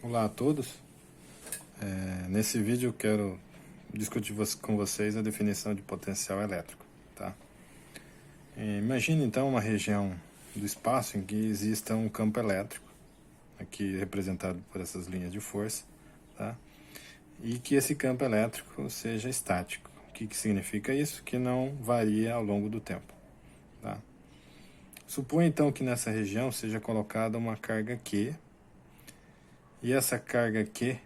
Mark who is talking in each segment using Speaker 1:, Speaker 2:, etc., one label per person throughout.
Speaker 1: Olá a todos. Nesse vídeo eu quero discutir com vocês a definição de potencial elétrico. Tá? Imagine então uma região do espaço em que exista um campo elétrico, aqui representado por essas linhas de força, tá? E que esse campo elétrico seja estático. O que significa isso? Que não varia ao longo do tempo. Tá? Suponha então que nessa região seja colocada uma carga Q, e essa carga Q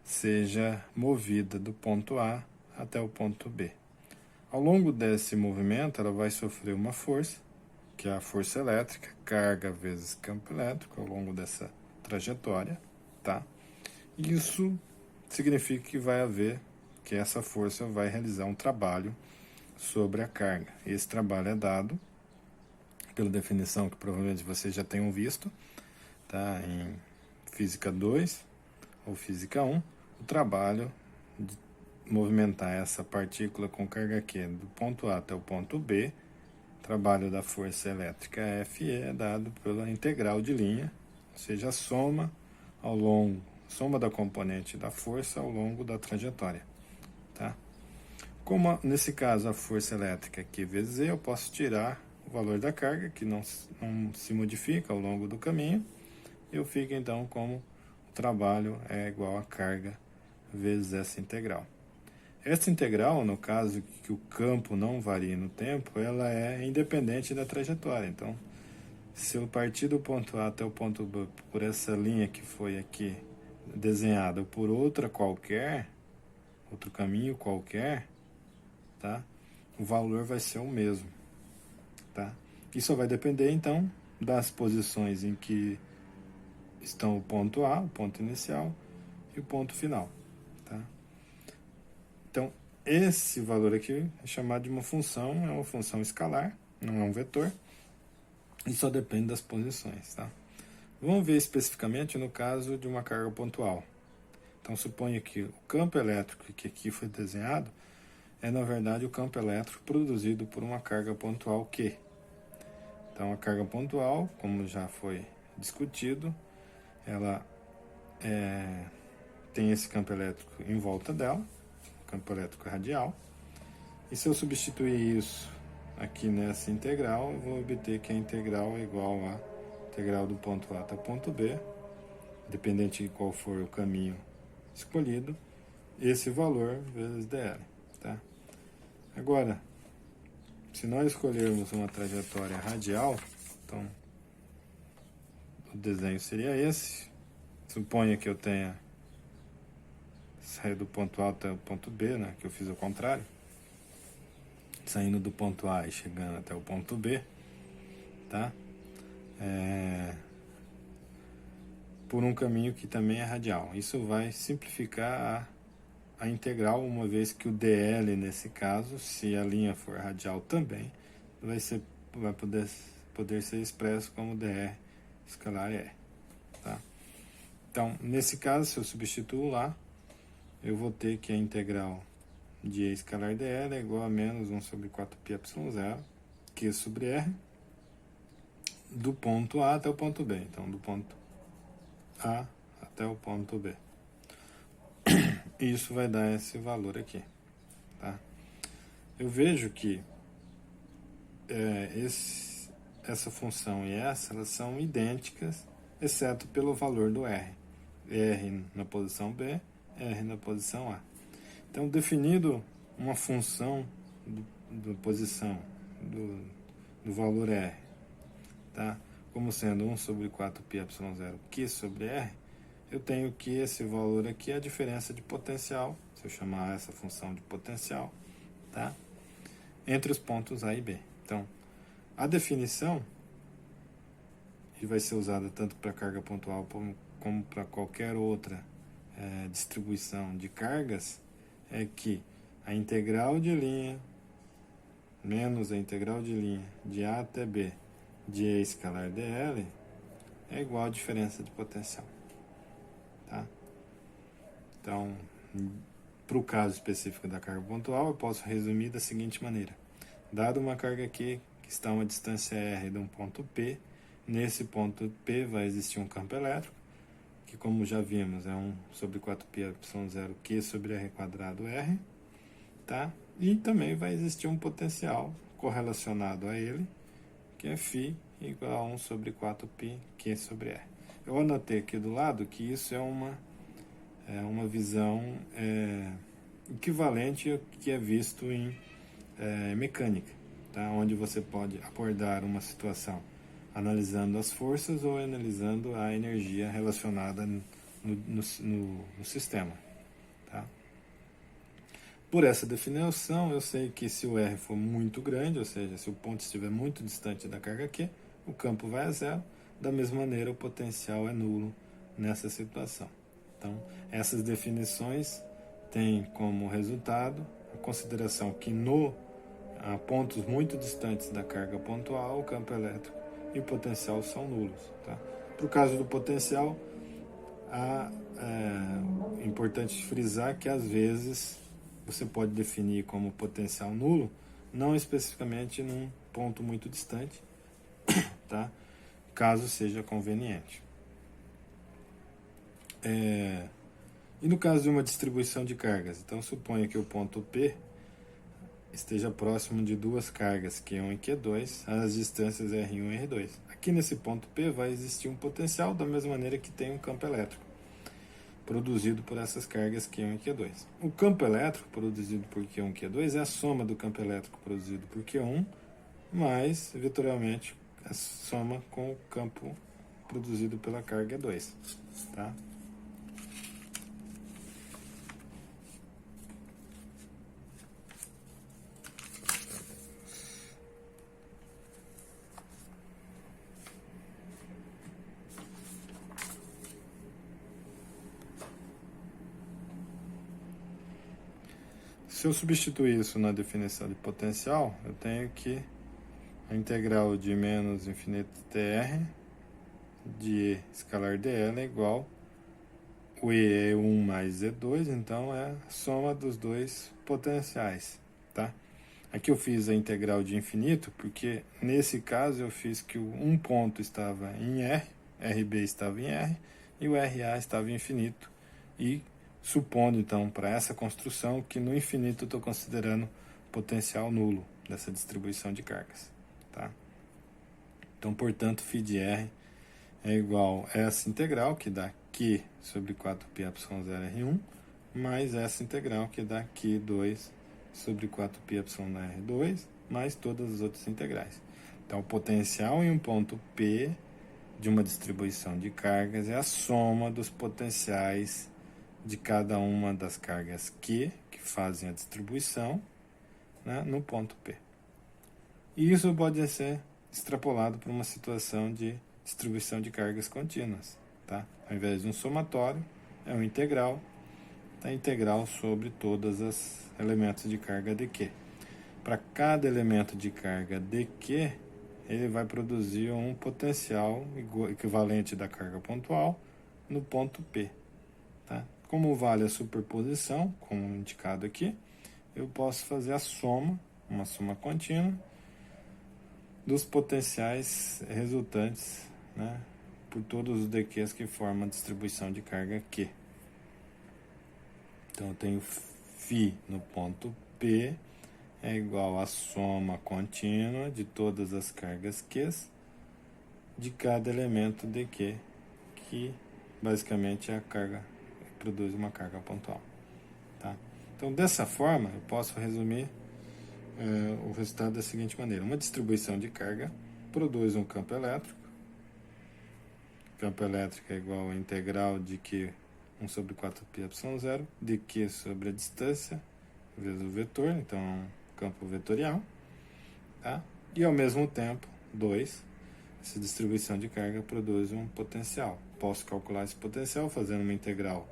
Speaker 1: seja movida do ponto A até o ponto B. Ao longo desse movimento, ela vai sofrer uma força, que é a força elétrica, carga vezes campo elétrico, ao longo dessa trajetória, tá? E isso significa que essa força vai realizar um trabalho sobre a carga. Esse trabalho é dado pela definição que provavelmente vocês já tenham visto, tá? Em Física 2 ou Física 1, o trabalho de movimentar essa partícula com carga Q do ponto A até o ponto B, trabalho da força elétrica Fe é dado pela integral de linha, ou seja, a soma da componente da força ao longo da trajetória. Tá? Como nesse caso a força elétrica é Q vezes E, eu posso tirar o valor da carga, que não se modifica ao longo do caminho, eu fico então como o trabalho é igual a carga vezes essa integral. Essa integral, no caso que o campo não varia no tempo, ela é independente da trajetória. Então, se eu partir do ponto A até o ponto B por essa linha que foi aqui desenhada ou por outra qualquer, outro caminho qualquer, tá? O valor vai ser o mesmo. Tá? Isso vai depender, então, das posições em que estão o ponto A, o ponto inicial, e o ponto final. Tá? Então, esse valor aqui é chamado de uma função, é uma função escalar, não é um vetor, e só depende das posições. Tá? Vamos ver especificamente no caso de uma carga pontual. Então, suponha que o campo elétrico que aqui foi desenhado é, na verdade, o campo elétrico produzido por uma carga pontual Q. Então, a carga pontual, como já foi discutido, ela tem esse campo elétrico em volta dela, campo elétrico radial, e se eu substituir isso aqui nessa integral, eu vou obter que a integral é igual a integral do ponto A até o ponto B, independente de qual for o caminho escolhido, esse valor vezes dl. Tá? Agora, se nós escolhermos uma trajetória radial, então o desenho seria esse. Suponha que eu tenha saído do ponto A até o ponto B, né, que eu fiz o contrário, saindo do ponto A e chegando até o ponto B, tá? Por um caminho que também é radial. Isso vai simplificar a integral, uma vez que o dl, nesse caso, se a linha for radial também, vai poder ser expresso como dr escalar E. Tá? Então, nesse caso, se eu substituo lá, eu vou ter que a integral de E escalar dl é igual a menos 1 sobre 4πε0, Q sobre R, do ponto A até o ponto B. Então, do ponto A até o ponto B. Isso vai dar esse valor aqui. Tá? Eu vejo que essa função e elas são idênticas, exceto pelo valor do R. R na posição B, R na posição A. Então, definido uma função da posição do valor R, tá? Como sendo 1 sobre 4πε0 Q sobre R, eu tenho que esse valor aqui é a diferença de potencial, se eu chamar essa função de potencial, tá? Entre os pontos A e B. Então, a definição, que vai ser usada tanto para carga pontual como para qualquer outra distribuição de cargas, é que a integral de linha menos a integral de linha de A até B de E escalar dl é igual à diferença de potencial. Tá? Então, para o caso específico da carga pontual, eu posso resumir da seguinte maneira. Dado uma carga Q que está a uma distância R de um ponto P, nesse ponto P vai existir um campo elétrico, que, como já vimos, é 1 sobre 4πε0 Q sobre R quadrado R, tá? E também vai existir um potencial correlacionado a ele, que é φ igual a 1 sobre 4π Q sobre R. Eu anotei aqui do lado que isso é uma visão equivalente ao que é visto em mecânica, tá? Onde você pode abordar uma situação analisando as forças ou analisando a energia relacionada no sistema. Tá? Por essa definição, eu sei que se o R for muito grande, ou seja, se o ponto estiver muito distante da carga Q, o campo vai a zero. Da mesma maneira, o potencial é nulo nessa situação. Então, essas definições têm como resultado a consideração que a pontos muito distantes da carga pontual, o campo elétrico e o potencial são nulos. Tá? Para o caso do potencial, é importante frisar que às vezes você pode definir como potencial nulo, não especificamente num ponto muito distante, tá? Caso seja conveniente. E no caso de uma distribuição de cargas, então suponha que o ponto P esteja próximo de duas cargas, Q1 e Q2, às distâncias R1 e R2. Aqui nesse ponto P vai existir um potencial da mesma maneira que tem um campo elétrico produzido por essas cargas Q1 e Q2. O campo elétrico produzido por Q1 e Q2 é a soma do campo elétrico produzido por Q1 mais, vetorialmente, a soma com o campo produzido pela carga 2. Tá? Se eu substituir isso na definição de potencial, eu tenho que a integral de menos infinito dr de E escalar dl é igual o E é 1 mais E2, então é a soma dos dois potenciais, tá? Aqui eu fiz a integral de infinito, porque nesse caso eu fiz que um ponto estava em R, RB estava em R, e o RA estava em infinito, e supondo então para essa construção que no infinito eu estou considerando potencial nulo dessa distribuição de cargas. Tá? Então, portanto, φ de R é igual a essa integral, que dá Q sobre 4πε0R1, mais essa integral, que dá Q2 sobre 4πε0R2, mais todas as outras integrais. Então, o potencial em um ponto P de uma distribuição de cargas é a soma dos potenciais de cada uma das cargas Q, que fazem a distribuição, né, no ponto P. E isso pode ser extrapolado para uma situação de distribuição de cargas contínuas. Tá? Ao invés de um somatório, é um integral, tá? Integral sobre todos os elementos de carga dQ. Para cada elemento de carga dQ, ele vai produzir um potencial equivalente da carga pontual no ponto P. Tá? Como vale a superposição, como indicado aqui, eu posso fazer a soma, uma soma contínua, dos potenciais resultantes, né, por todos os dQs que formam a distribuição de carga Q. Então eu tenho φ no ponto P é igual à soma contínua de todas as cargas Qs de cada elemento dQ, que basicamente é a carga, produz uma carga pontual. Tá? Então, dessa forma, eu posso resumir o resultado da seguinte maneira. Uma distribuição de carga produz um campo elétrico. O campo elétrico é igual a integral de Q 1 sobre 4πε0, de Q sobre a distância, vezes o vetor, então é um campo vetorial. Tá? E, ao mesmo tempo, 2, essa distribuição de carga produz um potencial. Posso calcular esse potencial fazendo uma integral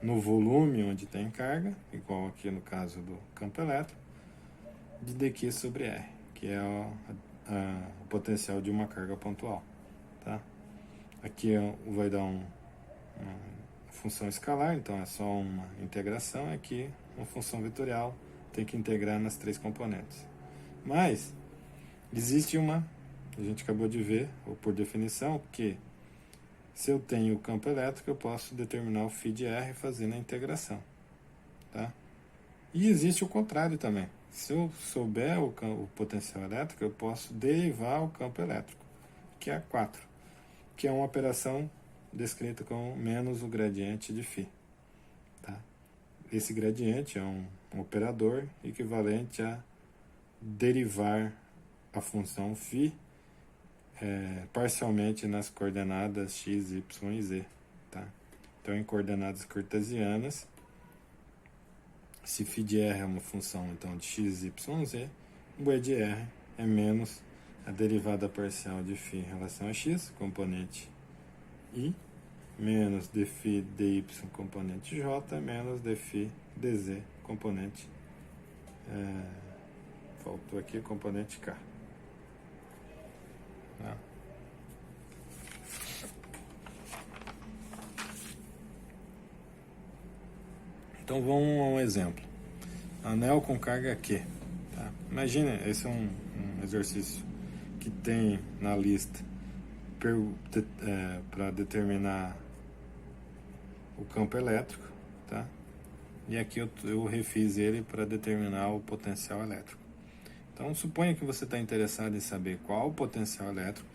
Speaker 1: no volume onde tem carga, igual aqui no caso do campo elétrico, de dQ sobre R, que é o potencial de uma carga pontual. Tá? Aqui vai dar uma função escalar, então é só uma integração. Aqui, uma função vetorial, tem que integrar nas três componentes. Mas, existe a gente acabou de ver, ou por definição, que Se eu tenho o campo elétrico, eu posso determinar o φ/r fazendo a integração. Tá? E existe o contrário também. Se eu souber o potencial elétrico, eu posso derivar o campo elétrico, que é 4, que é uma operação descrita como menos o gradiente de φ. Tá? Esse gradiente é um operador equivalente a derivar a função φ parcialmente nas coordenadas x, y e z. Tá? Então, em coordenadas cartesianas, se φ/r é uma função então, de x, y, z, o E/r é menos a derivada parcial de φ em relação a x, componente i, menos dφ dy, componente j, menos dφ dz, componente, faltou aqui, componente k. Tá? Então vamos a um exemplo. Anel com carga Q. Tá? Imagina, esse é um exercício que tem na lista para determinar o campo elétrico. Tá? E aqui eu refiz ele para determinar o potencial elétrico. Então suponha que você está interessado em saber qual o potencial elétrico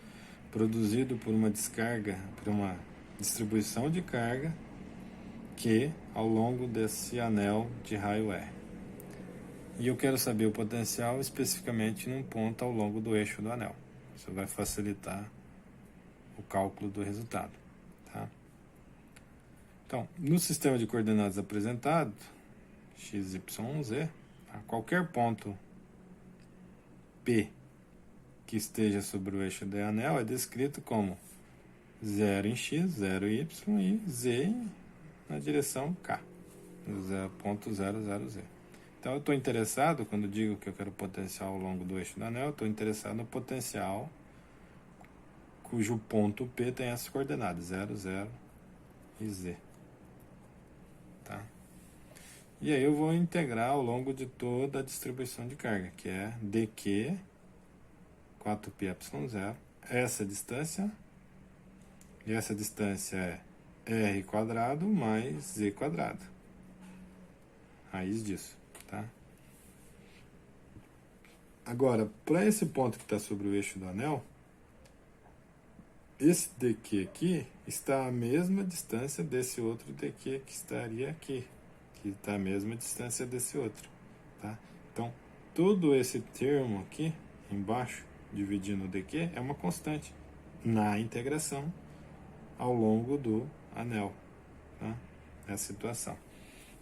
Speaker 1: produzido por uma descarga, por uma distribuição de carga Q ao longo desse anel de raio R. E eu quero saber o potencial especificamente num ponto ao longo do eixo do anel. Isso vai facilitar o cálculo do resultado. Tá? Então, no sistema de coordenadas apresentado, x, y, z, a qualquer ponto P que esteja sobre o eixo do anel é descrito como 0 em x, 0 em y e z na direção k, 0.00z. Então eu estou interessado, quando digo que eu quero potencial ao longo do eixo do anel, estou interessado no potencial cujo ponto P tem essas coordenadas, 0, 0 e z. Tá? E aí eu vou integrar ao longo de toda a distribuição de carga, que é dq 4πε0, essa distância, e essa distância é r quadrado mais z quadrado, raiz disso, tá? Agora, para esse ponto que está sobre o eixo do anel, esse dq aqui está à mesma distância desse outro dq que estaria aqui, que está à mesma distância desse outro, tá? Então, todo esse termo aqui embaixo, dividindo o dq, é uma constante na integração ao longo do anel, tá? Essa situação.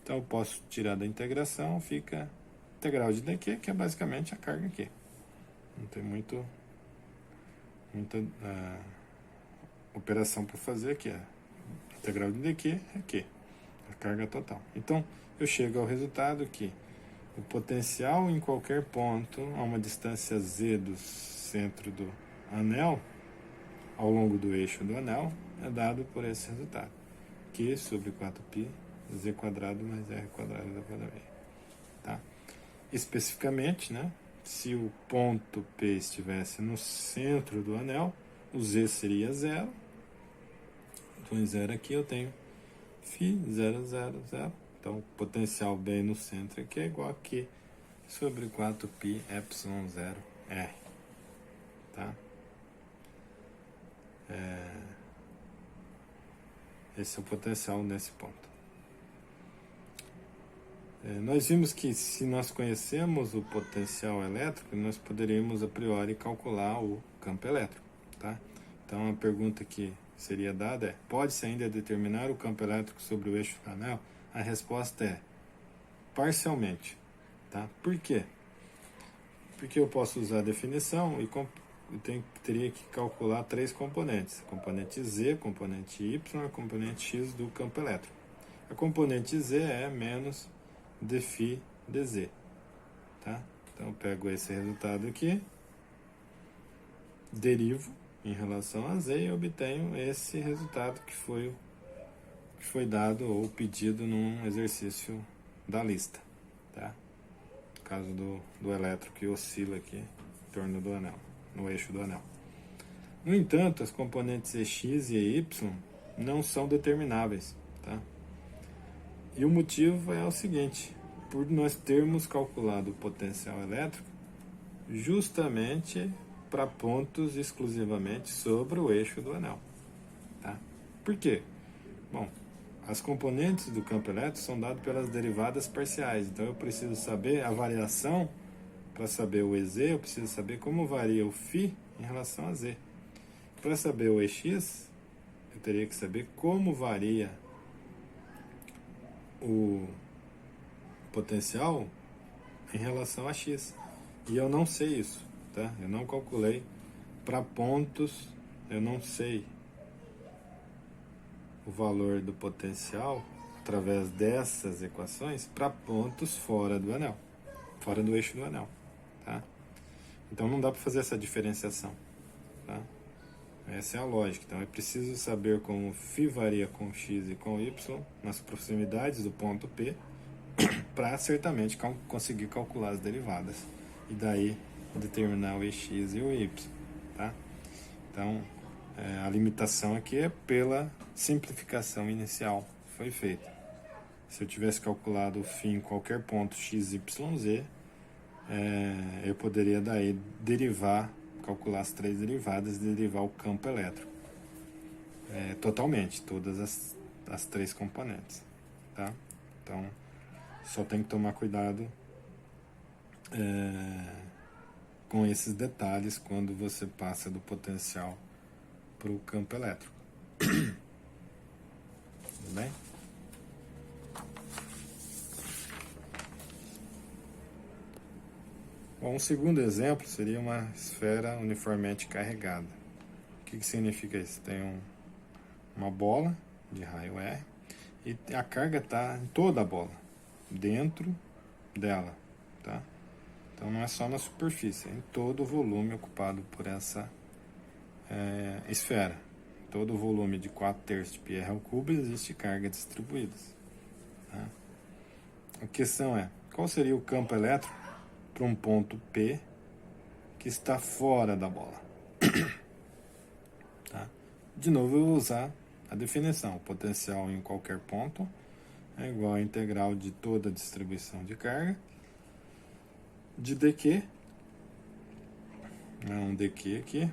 Speaker 1: Então eu posso tirar da integração, fica integral de dq, que é basicamente a carga aqui. Não tem muita operação para fazer aqui. A integral de dq é q, a carga total. Então eu chego ao resultado que o potencial em qualquer ponto a uma distância z do centro do anel, ao longo do eixo do anel, é dado por esse resultado, Q sobre 4π z quadrado mais r quadrado elevado a meio. Tá? Especificamente, né, se o ponto P estivesse no centro do anel, o z seria 0. Então, em 0 aqui eu tenho φ 0, 0, 0. Então, o potencial bem no centro aqui é igual a Q sobre 4π ε0 r. Tá? Esse é o potencial nesse ponto. Nós vimos que se nós conhecemos o potencial elétrico, nós poderíamos a priori calcular o campo elétrico. Tá? Então a pergunta que seria dada é: pode-se ainda determinar o campo elétrico sobre o eixo do anel? A resposta é parcialmente. Tá? Por quê? Porque eu posso usar a definição e teria que calcular 3 componentes: componente z, componente y e componente x do campo elétrico. A componente z é menos dφ dz. Tá? Então eu pego esse resultado aqui, derivo em relação a z e obtenho esse resultado que foi dado ou pedido num exercício da lista. Tá? No caso do elétron que oscila aqui em torno do anel, no eixo do anel. No entanto, as componentes EX e EY não são determináveis, tá? E o motivo é o seguinte: por nós termos calculado o potencial elétrico justamente para pontos exclusivamente sobre o eixo do anel, tá? Por quê? Bom, as componentes do campo elétrico são dadas pelas derivadas parciais, então eu preciso saber a variação. Para saber o EZ, eu preciso saber como varia o φ em relação a Z. Para saber o EX, eu teria que saber como varia o potencial em relação a X. E eu não sei isso, tá? Eu não calculei para pontos, eu não sei o valor do potencial através dessas equações para pontos fora do anel, fora do eixo do anel, tá? Então não dá para fazer essa diferenciação, tá? Essa é a lógica. Então é preciso saber como φ varia com x e com y nas proximidades do ponto P para certamente conseguir calcular as derivadas e daí determinar o EX e o Y, tá? Então a limitação aqui é pela simplificação inicial que foi feita. Se eu tivesse calculado o φ em qualquer ponto x, y, z, eu poderia daí derivar, calcular as três derivadas e derivar o campo elétrico totalmente, todas as três componentes, tá? Então só tem que tomar cuidado com esses detalhes quando você passa do potencial para o campo elétrico. Tudo bem? Bom, um segundo exemplo seria uma esfera uniformemente carregada. O que significa isso? Tem uma bola de raio R e a carga está em toda a bola, dentro dela, tá? Então não é só na superfície, é em todo o volume ocupado por essa esfera. Todo o volume de 4/3 de πr ao cubo existe carga distribuída, tá? A questão é, qual seria o campo elétrico para um ponto P que está fora da bola? Tá? De novo eu vou usar a definição. O potencial em qualquer ponto é igual à integral de toda a distribuição de carga de dq, um dq aqui,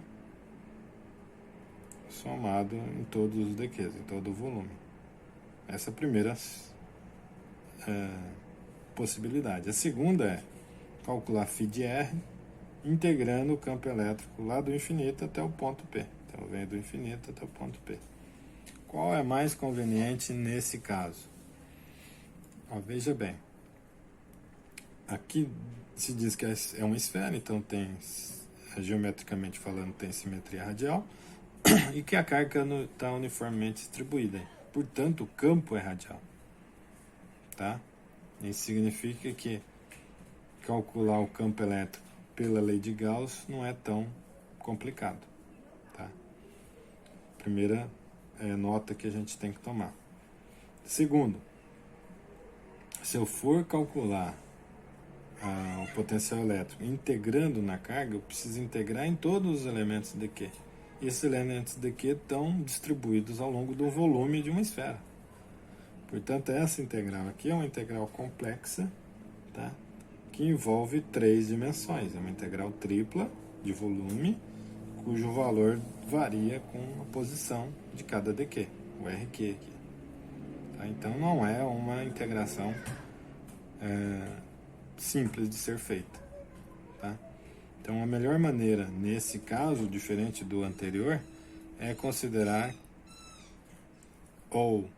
Speaker 1: somado em todos os dqs, em todo o volume. Essa é a primeira possibilidade. A segunda é calcular φ de R integrando o campo elétrico lá do infinito até o ponto P. Então vem do infinito até o ponto P. Qual é mais conveniente nesse caso? Veja bem, aqui se diz que é uma esfera, então tem, geometricamente falando, tem simetria radial e que a carga está uniformemente distribuída. Portanto, o campo é radial, tá? Isso significa que calcular o campo elétrico pela lei de Gauss não é tão complicado, tá? Primeira nota que a gente tem que tomar. Segundo, se eu for calcular o potencial elétrico integrando na carga, eu preciso integrar em todos os elementos de Q. E esses elementos de Q estão distribuídos ao longo do volume de uma esfera. Portanto, essa integral aqui é uma integral complexa, tá? Que envolve 3 dimensões. É uma integral tripla de volume, cujo valor varia com a posição de cada dq, o RQ aqui. Tá? Então não é uma integração simples de ser feita. Tá? Então a melhor maneira, nesse caso, diferente do anterior, é considerar ou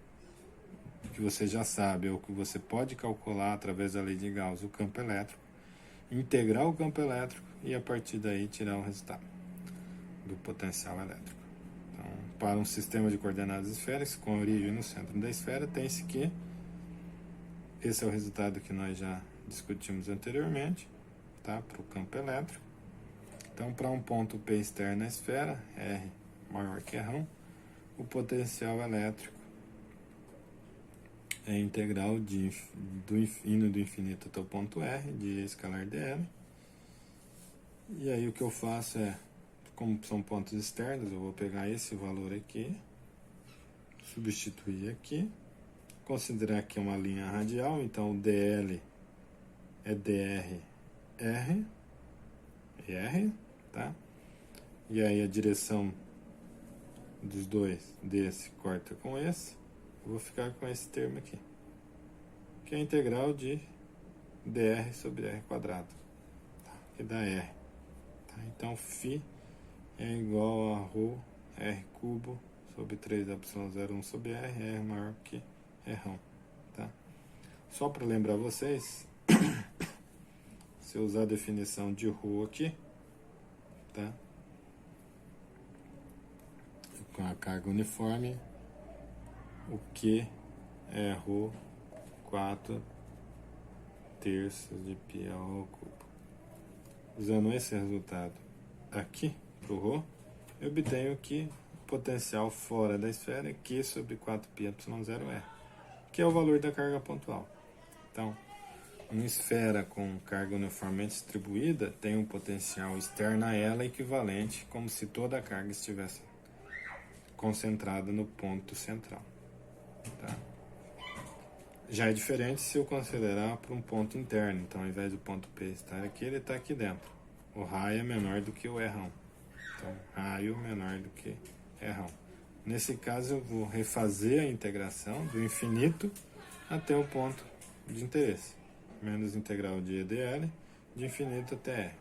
Speaker 1: que você já sabe, ou que você pode calcular através da lei de Gauss o campo elétrico, integrar o campo elétrico e a partir daí tirar o resultado do potencial elétrico. Então, para um sistema de coordenadas esféricas com origem no centro da esfera, tem-se que esse é o resultado que nós já discutimos anteriormente, tá? Para o campo elétrico. Então, para um ponto P externo na esfera, R maior que R1, o potencial elétrico é integral indo do infinito até o ponto R, de E escalar dl. E aí o que eu faço é como são pontos externos, eu vou pegar esse valor aqui, substituir aqui, considerar que é uma linha radial, então o DL é DR, R, e R, tá? E aí a direção dos dois, desse corta com esse, eu vou ficar com esse termo aqui, que é a integral de dr sobre r quadrado, tá? Que dá r. Tá? Então, φ é igual a ρ r cubo sobre 3ε01 sobre r, r maior que r. Tá? Só para lembrar vocês, se eu usar a definição de ρ aqui, tá? Com a carga uniforme, o Q é ρ 4 terços de π ao cubo. Usando esse resultado aqui para o ρ, eu obtenho que o potencial fora da esfera é Q sobre 4πε0r, que é o valor da carga pontual. Então, uma esfera com carga uniformemente distribuída tem um potencial externo a ela equivalente, como se toda a carga estivesse concentrada no ponto central. Tá? Já é diferente se eu considerar para um ponto interno. Então, ao invés do ponto P estar aqui, ele está aqui dentro. O raio é menor do que o R1. Então, raio menor do que R1. Nesse caso, eu vou refazer a integração do infinito até o ponto de interesse. Menos integral de EdL, de infinito até R.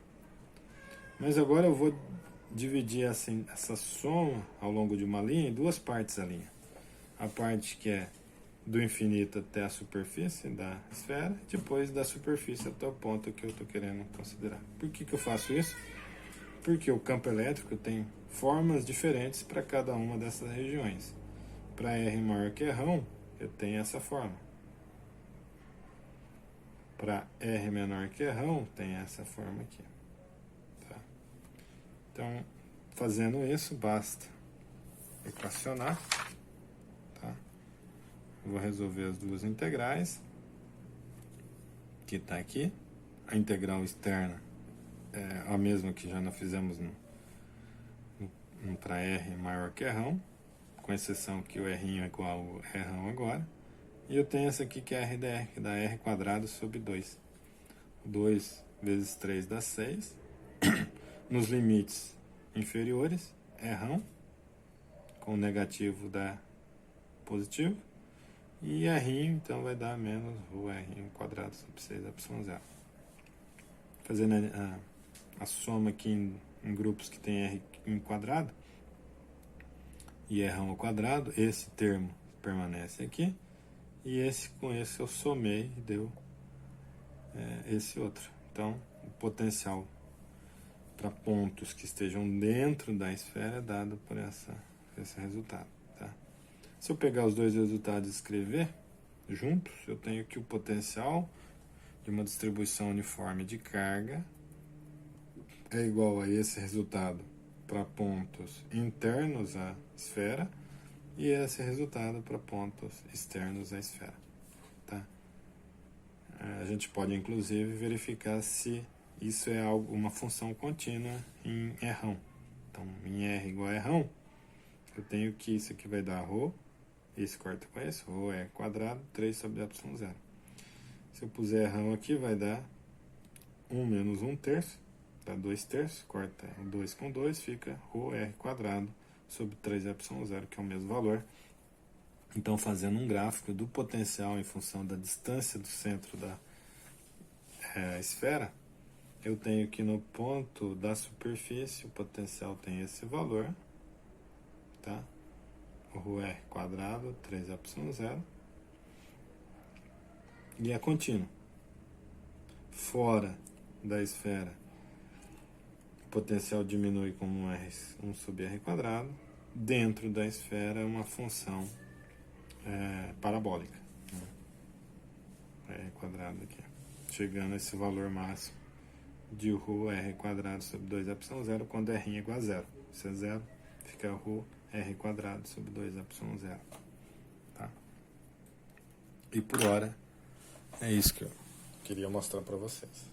Speaker 1: Mas agora eu vou dividir essa soma ao longo de uma linha em duas partes da linha. A parte que é do infinito até a superfície da esfera, depois da superfície até o ponto que eu estou querendo considerar. Por que eu faço isso? Porque o campo elétrico tem formas diferentes para cada uma dessas regiões. Para R maior que R1, eu tenho essa forma. Para R menor que R1, tem essa forma aqui. Tá? Então, fazendo isso, basta equacionar. Tá? Vou resolver as duas integrais, que está aqui. A integral externa é a mesma que já nós fizemos para R maior que R1, com exceção que o R é igual ao R1 agora. E eu tenho essa aqui que é RdR, que dá R quadrado sobre 2. 2 vezes 3 dá 6. Nos limites inferiores, R1, com o negativo dá positivo. E R, então, vai dar menos o R quadrado sobre 6ε0. Fazendo a soma aqui em grupos que tem R em quadrado e R1 ao quadrado, esse termo permanece aqui. E com esse eu somei e deu esse outro. Então, o potencial para pontos que estejam dentro da esfera é dado por esse resultado. Tá? Se eu pegar os dois resultados e escrever juntos, eu tenho que o potencial de uma distribuição uniforme de carga é igual a esse resultado para pontos internos à esfera e esse resultado para pontos externos à esfera. Tá? A gente pode, inclusive, verificar se isso é uma função contínua em R1. Então, em R igual a R1, eu tenho que isso aqui vai dar ρ, esse corta com esse, ρ é quadrado, 3 sobre ε0. Se eu puser R1 aqui, vai dar 1 menos 1 terço, dá 2 terços, corta 2 com 2, fica ρr quadrado sobre 3ε0, que é o mesmo valor. Então, fazendo um gráfico do potencial em função da distância do centro da esfera, eu tenho que no ponto da superfície, o potencial tem esse valor, tá? O ρr quadrado, 3ε0, e é contínuo. Fora da esfera, o potencial diminui como 1 sobre r quadrado. Dentro da esfera é uma função parabólica. R quadrado aqui. Chegando a esse valor máximo de ρr quadrado sobre 2ε0 quando r é igual a 0. Se é 0, fica ρr quadrado sobre 2ε0. Tá? E por hora, é isso que eu queria mostrar para vocês.